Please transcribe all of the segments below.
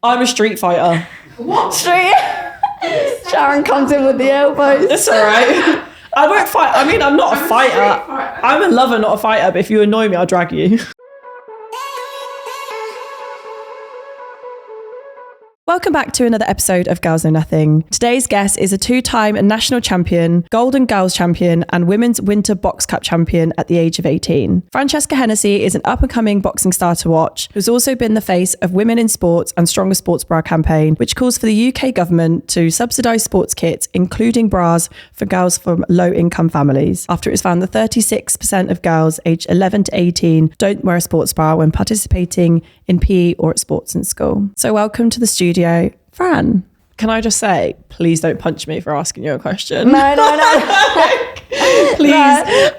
I'm a street fighter. What? Street? Sharon comes in with the elbows. It's all right. I won't fight. I mean, I'm not a fighter. I'm a lover, not a fighter. But if you annoy me, I'll drag you. Welcome back to another episode of Girls Know Nothing. Today's guest is a two-time national champion, Golden Girls champion, and Women's Winter Box Cup champion at the age of 18. Francesca Hennessy is an up-and-coming boxing star to watch, who's also been the face of Women in Sports and Stronger Sports Bra campaign, which calls for the UK government to subsidise sports kits, including bras, for girls from low-income families, after it was found that 36% of girls aged 11 to 18 don't wear a sports bra when participating in PE or at sports in school. So welcome to the studio, Fran. Can I just say, please don't punch me for asking you a question. No. Please.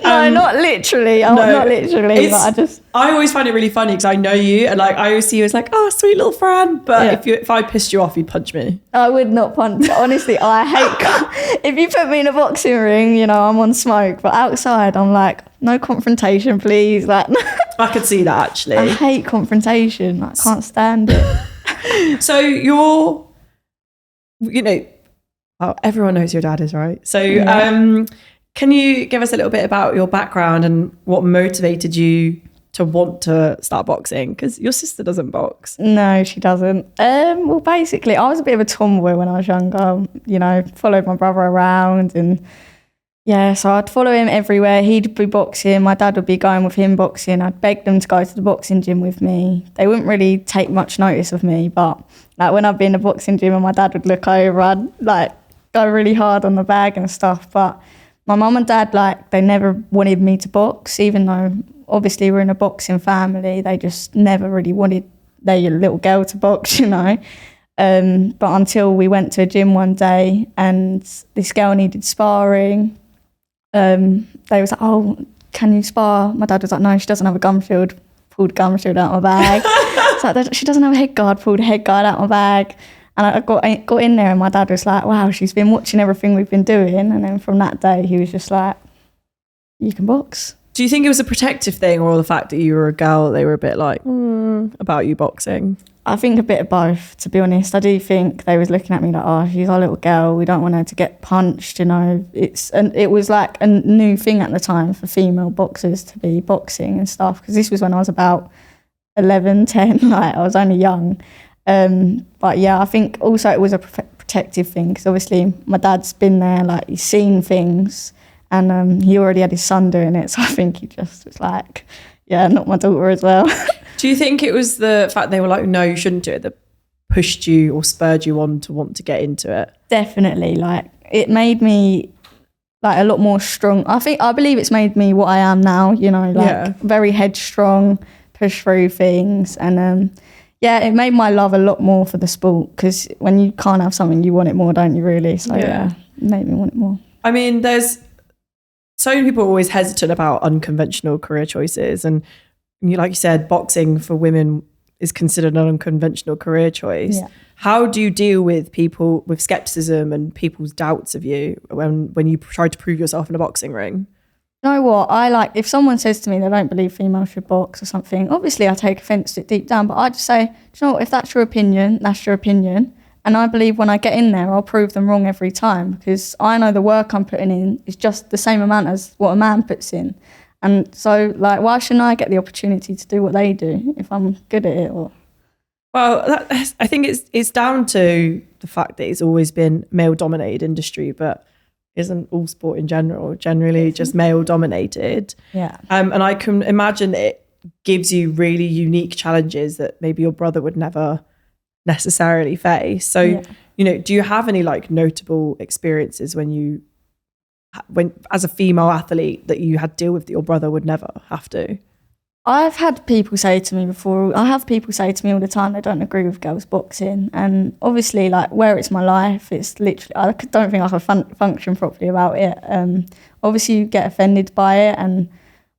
No, not literally. Not literally. But I always find it really funny because I know you and I always see you as oh, sweet little Fran. But if I pissed you off, you'd punch me. I would not punch. Honestly, I hate. If you put me in a boxing ring, I'm on smoke. But outside, I'm no confrontation, please. I could see that actually. I hate confrontation. I can't stand it. So everyone knows who your dad is, right? So can you give us a little bit about your background and what motivated you to want to start boxing? Because your sister doesn't box. No, she doesn't. Well, basically, I was a bit of a tomboy when I was younger. Followed my brother around and so I'd follow him everywhere. He'd be boxing. My dad would be going with him boxing. I'd beg them to go to the boxing gym with me. They wouldn't really take much notice of me, but when I'd be in the boxing gym and my dad would look over, I'd go really hard on the bag and stuff. But my mum and dad, they never wanted me to box, even though obviously we're in a boxing family. They just never really wanted their little girl to box, But until we went to a gym one day and this girl needed sparring, they was like, "Oh, can you spar?" My dad was like, "No, she doesn't have a gum shield." Pulled a gum shield out of my bag. So she doesn't have a head guard. Pulled a head guard out of my bag. And I got in there and my dad was like, "Wow, she's been watching everything we've been doing." And then from that day, he was just like, "You can box." Do you think it was a protective thing or the fact that you were a girl, they were a bit about you boxing? I think a bit of both, to be honest. I do think they was looking at me like, "Oh, she's our little girl. We don't want her to get punched." It was like a new thing at the time for female boxers to be boxing and stuff. Because this was when I was about 11, 10. I was only young. But yeah, I think also it was a protective thing because obviously my dad's been there. He's seen things, and he already had his son doing it. So I think he just was like, "Yeah, not my daughter as well." Do you think it was the fact they were like, "No, you shouldn't do it," that pushed you or spurred you on to want to get into it? Definitely. It made me a lot more strong. I believe it's made me what I am now, very headstrong, push through things. And it made my love a lot more for the sport because when you can't have something, you want it more, don't you really? So it made me want it more. I mean, there's so many people are always hesitant about unconventional career choices, and like you said, boxing for women is considered an unconventional career choice. Yeah. How do you deal with people with skepticism and people's doubts of you when you try to prove yourself in a boxing ring? You know what? If someone says to me they don't believe females should box or something, obviously I take offence to it deep down, but I just say, do you know what? If that's your opinion, that's your opinion. And I believe when I get in there, I'll prove them wrong every time because I know the work I'm putting in is just the same amount as what a man puts in. And so, why shouldn't I get the opportunity to do what they do if I'm good at it? Well, I think it's down to the fact that it's always been male-dominated industry, but isn't all sport in general generally just male-dominated? Yeah. And I can imagine it gives you really unique challenges that maybe your brother would never necessarily face. So, do you have any notable experiences when as a female athlete that you had to deal with that your brother would never have to? I've had people say to me before, I have people say to me all the time they don't agree with girls boxing, and obviously where it's my life, it's literally, I don't think I can function properly about it. Obviously you get offended by it, and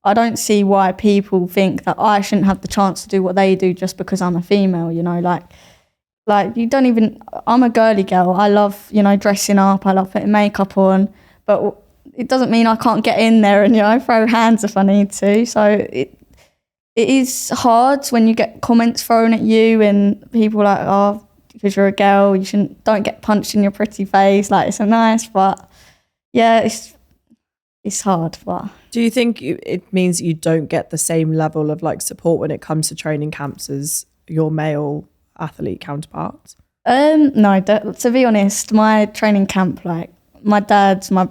I don't see why people think that I shouldn't have the chance to do what they do just because I'm a female, you don't even, I'm a girly girl. I love, dressing up, I love putting makeup on, but it doesn't mean I can't get in there and, throw hands if I need to. So it is hard when you get comments thrown at you and people are like, "Oh, because you're a girl, don't get punched in your pretty face. Like, it's a nice, but yeah, it's hard. But do you think it means you don't get the same level of like support when it comes to training camps as your male athlete counterparts? No, to be honest, my training camp, like my dad's, my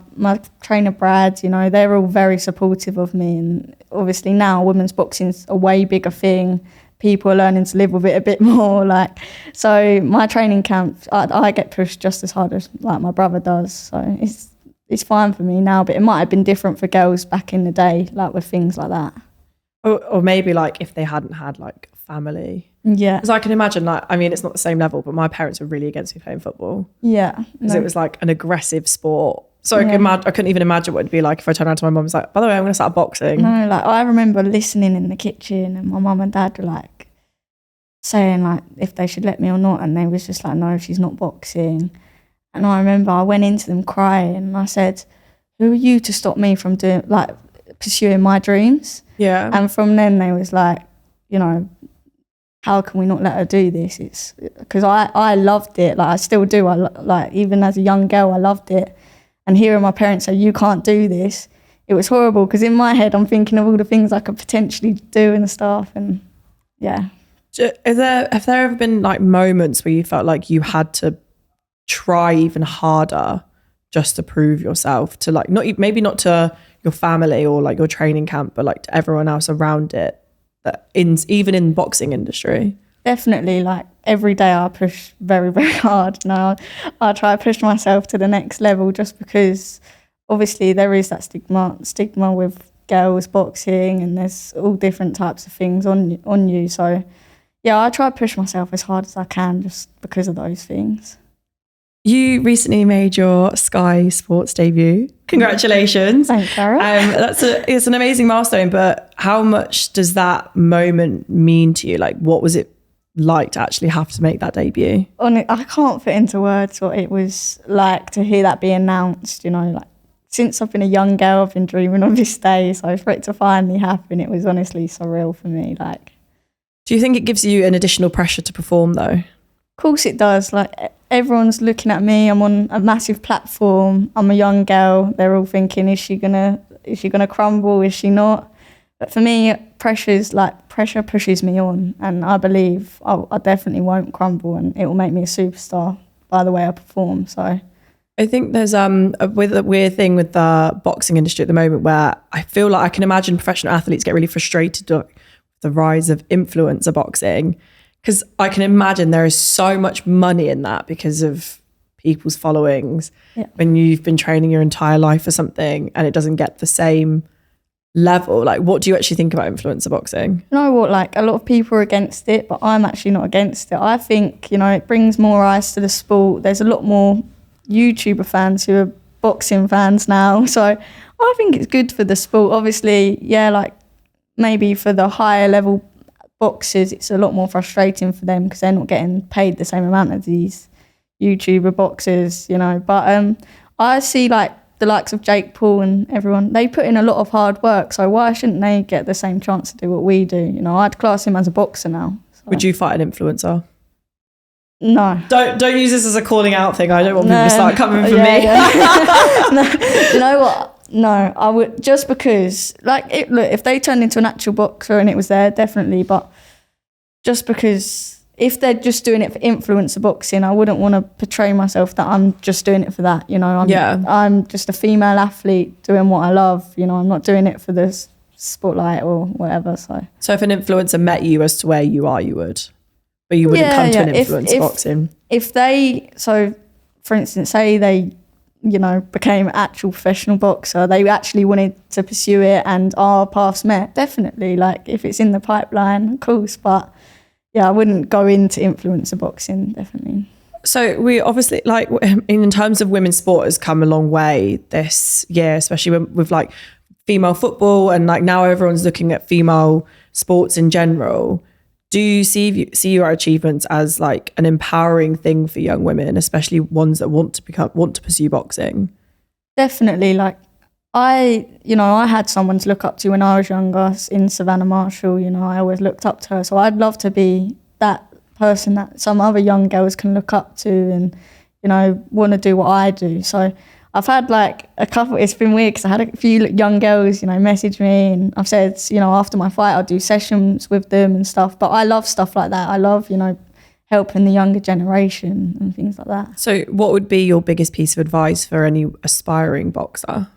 trainer Brad, you know, they're all very supportive of me. And obviously now women's boxing's a way bigger thing. People are learning to live with it a bit more. Like, so my training camp, I get pushed just as hard as like my brother does. So it's fine for me now, but it might have been different for girls back in the day, like with things like that. Or maybe like if they hadn't had like family. Yeah. Because I can imagine, like, I mean, it's not the same level, but my parents were really against me playing football. Yeah. Because it was like an aggressive sport. So I couldn't even imagine what it'd be like if I turned around to my mum and was like, by the way, I'm going to start boxing. No, like I remember listening in the kitchen and my mum and dad were like saying like if they should let me or not. And they was just like, no, she's not boxing. And I remember I went into them crying and I said, who are you to stop me from pursuing my dreams? Yeah. And from then they was like, you know, how can we not let her do this? It's because I loved it. Like I still do. Like even as a young girl, I loved it. And hearing my parents say, you can't do this, it was horrible because in my head, I'm thinking of all the things I could potentially do and stuff. And yeah. Have there ever been like moments where you felt like you had to try even harder just to prove yourself to like, maybe not to your family or like your training camp, but like to everyone else around it, that even in boxing industry? Definitely, like every day I push very, very hard. Now I try to push myself to the next level just because obviously there is that stigma with girls boxing and there's all different types of things on you. So yeah, I try to push myself as hard as I can just because of those things. You recently made your Sky Sports debut. Congratulations. Thanks, Sarah. It's an amazing milestone, but how much does that moment mean to you? Like, what was it like to actually have to make that debut? I can't put into words what it was like to hear that be announced, you know, like since I've been a young girl, I've been dreaming of this day. So for it to finally happen, it was honestly surreal for me. Like, do you think it gives you an additional pressure to perform though? Of course it does. Like everyone's looking at me. I'm on a massive platform. I'm a young girl. They're all thinking, is she gonna crumble? Is she not? But for me, pressure pushes me on, and I believe I definitely won't crumble, and it will make me a superstar by the way I perform. So I think there's a weird thing with the boxing industry at the moment where I feel like I can imagine professional athletes get really frustrated with the rise of influencer boxing, because I can imagine there is so much money in that because of people's followings. Yeah. When you've been training your entire life for something and it doesn't get the same level, like what do you actually think about influencer boxing? You know what, like a lot of people are against it, but I'm actually not against it. I think, you know, it brings more eyes to the sport. There's a lot more YouTuber fans who are boxing fans now, so I think it's good for the sport. Obviously, yeah, like maybe for the higher level boxers it's a lot more frustrating for them because they're not getting paid the same amount as these YouTuber boxers, you know. But I see like the likes of Jake Paul and everyone, they put in a lot of hard work, so why shouldn't they get the same chance to do what we do? You know, I'd class him as a boxer now. So. Would you fight an influencer? No. Don't use this as a calling out thing. I don't want people to start coming for me. Yeah. No, you know what? No, I would, just because, like, look, if they turned into an actual boxer and it was there, definitely. But just because if they're just doing it for influencer boxing, I wouldn't want to portray myself that I'm just doing it for that. You know, I'm just a female athlete doing what I love. You know, I'm not doing it for the spotlight or whatever. So if an influencer met you as to where you are, you would, but you wouldn't come to an influencer boxing. If they, so for instance, say they, you know, became actual professional boxer, they actually wanted to pursue it and our paths met, definitely. Like if it's in the pipeline, of course, but yeah, I wouldn't go into influencer boxing, definitely. So we obviously, like, in terms of women's sport has come a long way this year, especially with like female football, and like now everyone's looking at female sports in general. Do you see your achievements as like an empowering thing for young women, especially ones that want to pursue boxing? Definitely. Like I had someone to look up to when I was younger in Savannah Marshall. You know, I always looked up to her. So I'd love to be that person that some other young girls can look up to and, you know, want to do what I do. So I've had like it's been weird because I had a few young girls, you know, message me, and I've said, you know, after my fight I'll do sessions with them and stuff. But I love stuff like that. I love, you know, helping the younger generation and things like that. So what would be your biggest piece of advice for any aspiring boxer?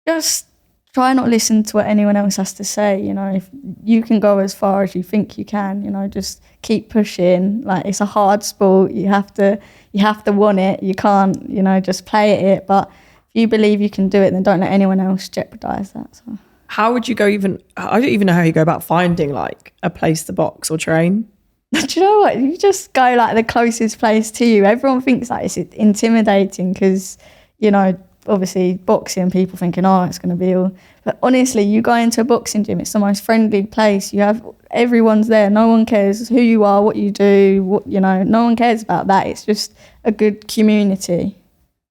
Just try not to listen to what anyone else has to say. You know, if you can go as far as you think you can, you know, just keep pushing. Like, it's a hard sport. You have to want it. You can't, you know, just play at it. But if you believe you can do it, then don't let anyone else jeopardize that. So. How would you go I don't even know how you go about finding like a place to box or train. Do you know what? You just go like the closest place to you. Everyone thinks like it's intimidating because, you know, obviously boxing, people thinking, oh, it's going to be all. But honestly, you go into a boxing gym, it's the most friendly place. Everyone's there. No one cares who you are, what you do, you know, no one cares about that. It's just a good community.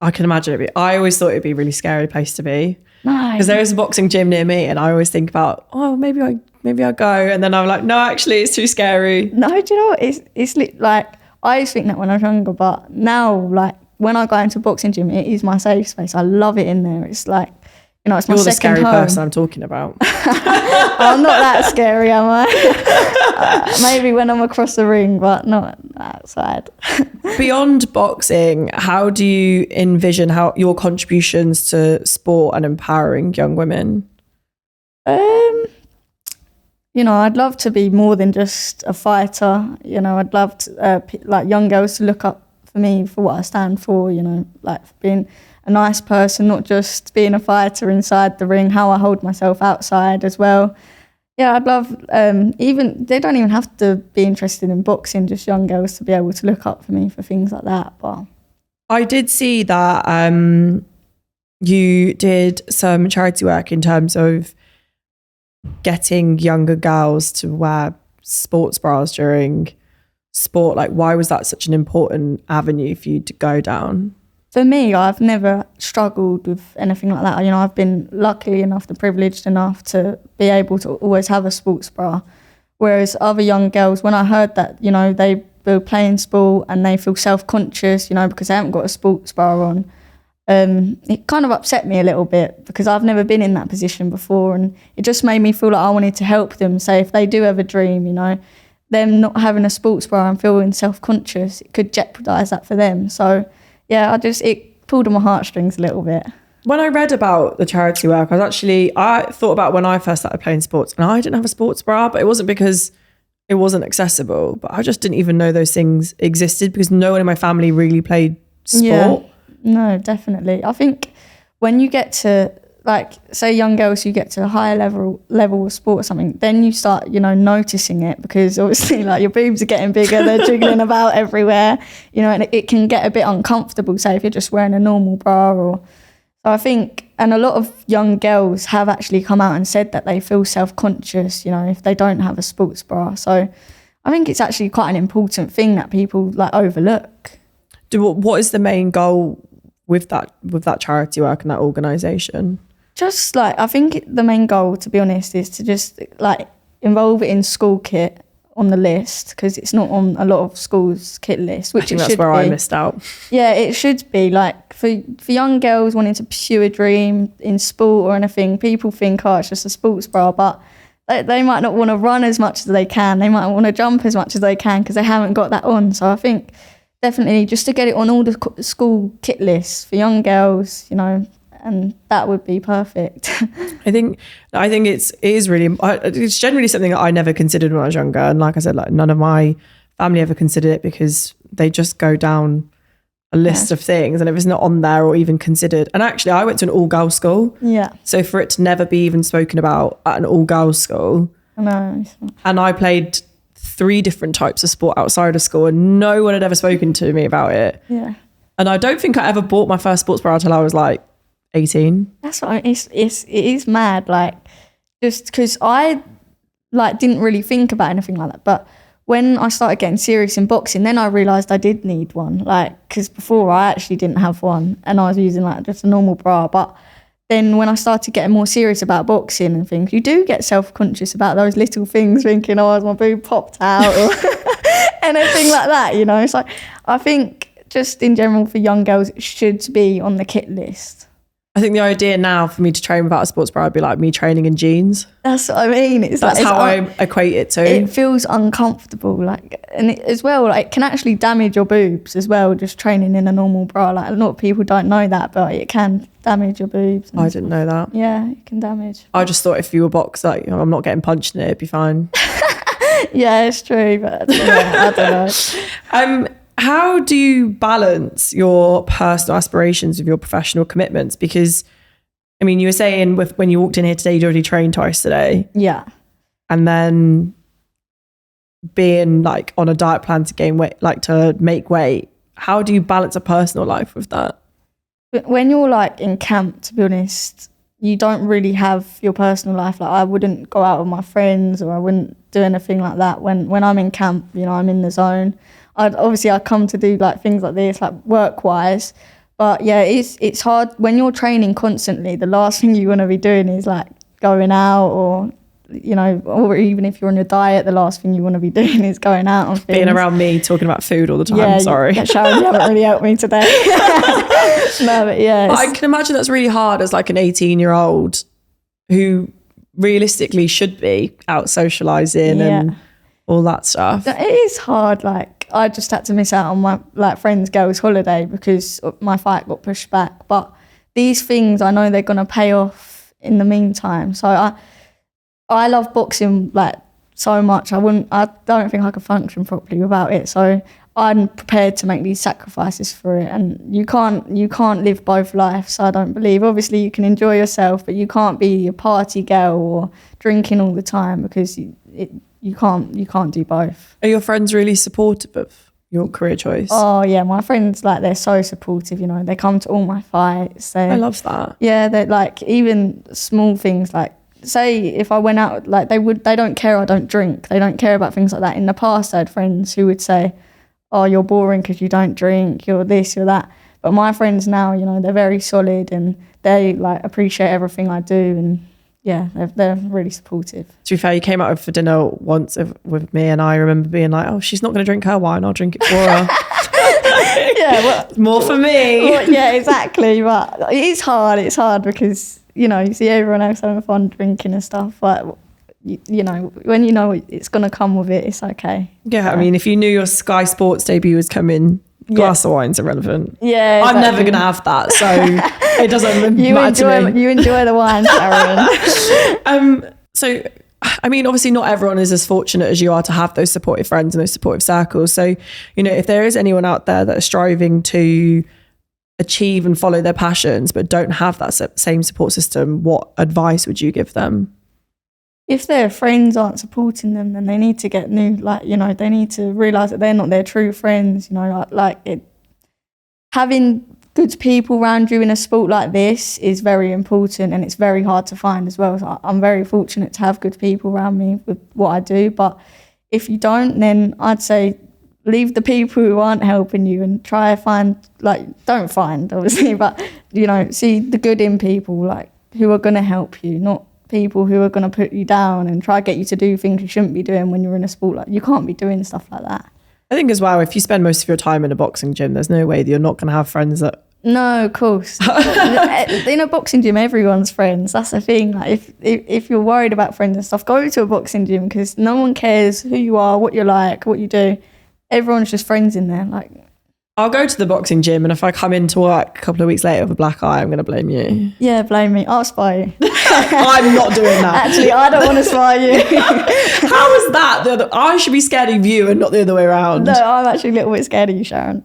I can imagine I always thought it'd be a really scary place to be. No. Because there is a boxing gym near me and I always think about, oh, maybe I'll go. And then I'm like, no, actually, it's too scary. No, do you know what? It's like, I used to think that when I was younger, but now, like, when I go into a boxing gym, it is my safe space. I love it in there. It's like, you know, it's my second home. You're the scary person I'm talking about. I'm not that scary, am I? Maybe when I'm across the ring, but not outside. Beyond boxing, how do you envision your contributions to sport and empowering young women? You know, I'd love to be more than just a fighter. You know, I'd love to, like young girls to look up for me for what I stand for, you know, like being a nice person, not just being a fighter inside the ring, how I hold myself outside as well. Yeah, I'd love, they don't even have to be interested in boxing, just young girls to be able to look up for me for things like that. But I did see that you did some charity work in terms of getting younger girls to wear sports bras during sport. Like, why was that such an important avenue for you to go down? For me, I've never struggled with anything like that. You know, I've been lucky enough and privileged enough to be able to always have a sports bra. Whereas other young girls, when I heard that, you know, they were playing sport and they feel self-conscious, you know, because they haven't got a sports bra on, it kind of upset me a little bit because I've never been in that position before, and it just made me feel like I wanted to help them. So if they do have a dream, you know, them not having a sports bra and feeling self-conscious, it could jeopardise that for them. So yeah, it pulled on my heartstrings a little bit. When I read about the charity work, I thought about when I first started playing sports, and I didn't have a sports bra, but it wasn't because it wasn't accessible, but I just didn't even know those things existed because no one in my family really played sport. Yeah. No, definitely. I think when you get to, like, say young girls, you get to a higher level of sport or something, then you start, you know, noticing it because obviously, like, your boobs are getting bigger, they're jiggling about everywhere, you know, and it can get a bit uncomfortable, say, if you're just wearing a normal bra. So I think, and a lot of young girls have actually come out and said that they feel self-conscious, you know, if they don't have a sports bra. So I think it's actually quite an important thing that people, like, overlook. What is the main goal with that charity work and that organisation? Just like, I think the main goal, to be honest, is to just like involve it in school kit on the list, because it's not on a lot of schools' kit list, which I think that's where I missed out. Yeah, it should be. Like for young girls wanting to pursue a dream in sport or anything, people think, oh, it's just a sports bra, but they might not want to run as much as they can. They might want to jump as much as they can because they haven't got that on. So I think definitely just to get it on all the school kit lists for young girls, you know, and that would be perfect. I think it is really, it's generally something that I never considered when I was younger. And like I said, like none of my family ever considered it because they just go down a list of things, and if it's not on there or even considered. And actually I went to an all-girls school. Yeah. So for it to never be even spoken about at an all-girls school. I know. And I played 3 different types of sport outside of school and no one had ever spoken to me about it. Yeah. And I don't think I ever bought my first sports bra until I was like 18. That's what it is mad, like, just because I like didn't really think about anything like that, but when I started getting serious in boxing, then I realised I did need one, like, because before I actually didn't have one and I was using like just a normal bra. But then when I started getting more serious about boxing and things, you do get self-conscious about those little things, thinking, oh, has my boob popped out? Or anything like that, you know. So I think just in general for young girls, it should be on the kit list. I think the idea now for me to train without a sports bra would be like me training in jeans. That's what I mean. That's how I equate it to. It feels uncomfortable, like, and as well, like, it can actually damage your boobs as well. Just training in a normal bra, like, a lot of people don't know that, but it can damage your boobs. I didn't know that. Yeah, it can damage. I just thought if you were boxed, like, you know, I'm not getting punched in it, it'd be fine. Yeah, it's true, but yeah, I don't know. How do you balance your personal aspirations with your professional commitments? Because, I mean, you were saying when you walked in here today, you'd already trained twice today. Yeah. And then being like on a diet plan to gain weight, like to make weight. How do you balance a personal life with that? When you're like in camp, to be honest, you don't really have your personal life. Like, I wouldn't go out with my friends, or I wouldn't do anything like that. When I'm in camp, you know, I'm in the zone. I come to do like things like this, like work-wise. But yeah, it's hard when you're training constantly. The last thing you want to be doing is like going out, or, you know, or even if you're on your diet, the last thing you want to be doing is going out and being around me talking about food all the time. Yeah, sorry. Sharon, you haven't really helped me today. No, but yeah. But I can imagine that's really hard as like an 18-year-old who realistically should be out socialising and all that stuff. It is hard. Like, I just had to miss out on my like friend's girls' holiday because my fight got pushed back. But these things, I know they're gonna pay off in the meantime. So I love boxing like so much. I don't think I could function properly without it. So I'm prepared to make these sacrifices for it. And you can't live both lives, I don't believe. Obviously you can enjoy yourself, but you can't be a party girl or drinking all the time, because you can't do both. Are your friends really supportive of your career choice? Oh yeah, my friends, like, they're so supportive, you know. They come to all my fights. I love that. Yeah, they're like, even small things, like, say if I went out, like, they don't care I don't drink. They don't care about things like that. In the past I had friends who would say, oh, you're boring because you don't drink, you're this, you're that. But my friends now, you know, they're very solid and they like appreciate everything I do, and yeah, they're really supportive. To be fair, you came out for dinner once with me, and I remember being like, oh, she's not going to drink her wine, I'll drink it for her. Yeah, well, more for me. Well, yeah, exactly. But it's hard because, you know, you see everyone else having fun drinking and stuff, but you know, when you know it's going to come with it, it's okay. Yeah, I mean, if you knew your Sky Sports debut was coming, glass of wine's irrelevant. Yeah, exactly. I'm never going to have that, so it doesn't matter to me. You enjoy the wine, Sharon. So, I mean, obviously not everyone is as fortunate as you are to have those supportive friends and those supportive circles. So, you know, if there is anyone out there that is striving to achieve and follow their passions but don't have that same support system, what advice would you give them? If their friends aren't supporting them, then they need to get new, like, you know, they need to realise that they're not their true friends, you know, having good people around you in a sport like this is very important, and it's very hard to find as well. So I'm very fortunate to have good people around me with what I do, but if you don't, then I'd say leave the people who aren't helping you and try to find, like, don't find obviously, but, you know, see the good in people, like, who are going to help you, not people who are going to put you down and try to get you to do things you shouldn't be doing when you're in a sport. Like, you can't be doing stuff like that. I think as well, if you spend most of your time in a boxing gym, there's no way that you're not going to have friends that... No, of course. In a boxing gym, everyone's friends. That's the thing. Like, if you're worried about friends and stuff, go to a boxing gym, because no one cares who you are, what you're like, what you do. Everyone's just friends in there. Like, I'll go to the boxing gym, and if I come into work a couple of weeks later with a black eye, I'm going to blame you. Yeah, blame me. I'll spy you. I'm not doing that. Actually, I don't want to spy you. How is that? I should be scared of you and not the other way around. No, I'm actually a little bit scared of you, Sharon.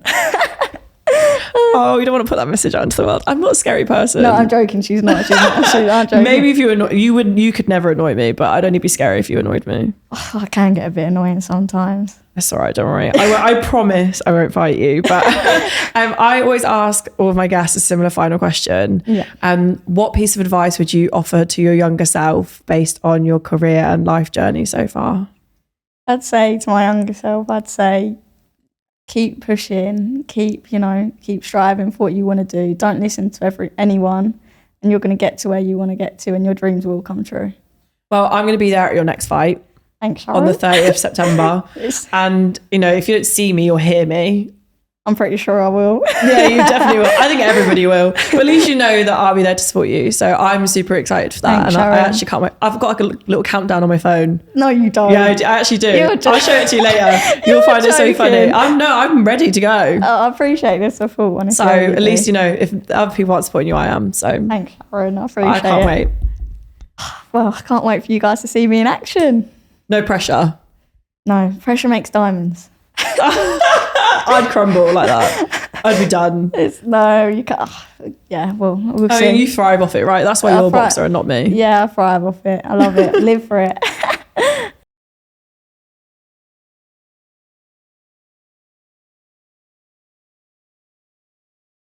Oh, you don't want to put that message out into the world. I'm not a scary person. No, I'm joking. She's not. I'm joking. Maybe if you could never annoy me, but I'd only be scary if you annoyed me. Oh, I can get a bit annoying sometimes. That's all right, don't worry. I promise I won't fight you. But I always ask all of my guests a similar final question. Yeah. What piece of advice would you offer to your younger self based on your career and life journey so far? I'd say to my younger self, keep pushing, keep striving for what you want to do. Don't listen to anyone, and you're going to get to where you want to get to, and your dreams will come true. Well, I'm going to be there at your next fight. Thanks, on the Sharon. 30th of September. And, you know, if you don't see me or hear me, I'm pretty sure I will. yeah, you definitely will. I think everybody will. But at least you know that I'll be there to support you. So I'm super excited for that. Thanks, and I Sharon. actually can't wait. I've got like a little countdown on my phone. No, you don't. Yeah, I actually do. You're I'll show it to you later. You'll find it so funny. I'm ready to go. I appreciate this support, honestly. So at least, you know, if other people aren't supporting you, I am. So Thanks, Sharon. I appreciate it. I can't wait. Well, I can't wait for you guys to see me in action. No pressure. No, pressure makes diamonds. I'd crumble like that. I'd be done. No, you can't. Yeah, well, we'll see. I mean, you thrive off it, right? That's why you're a boxer and not me. Yeah, I thrive off it. I love it. Live for it.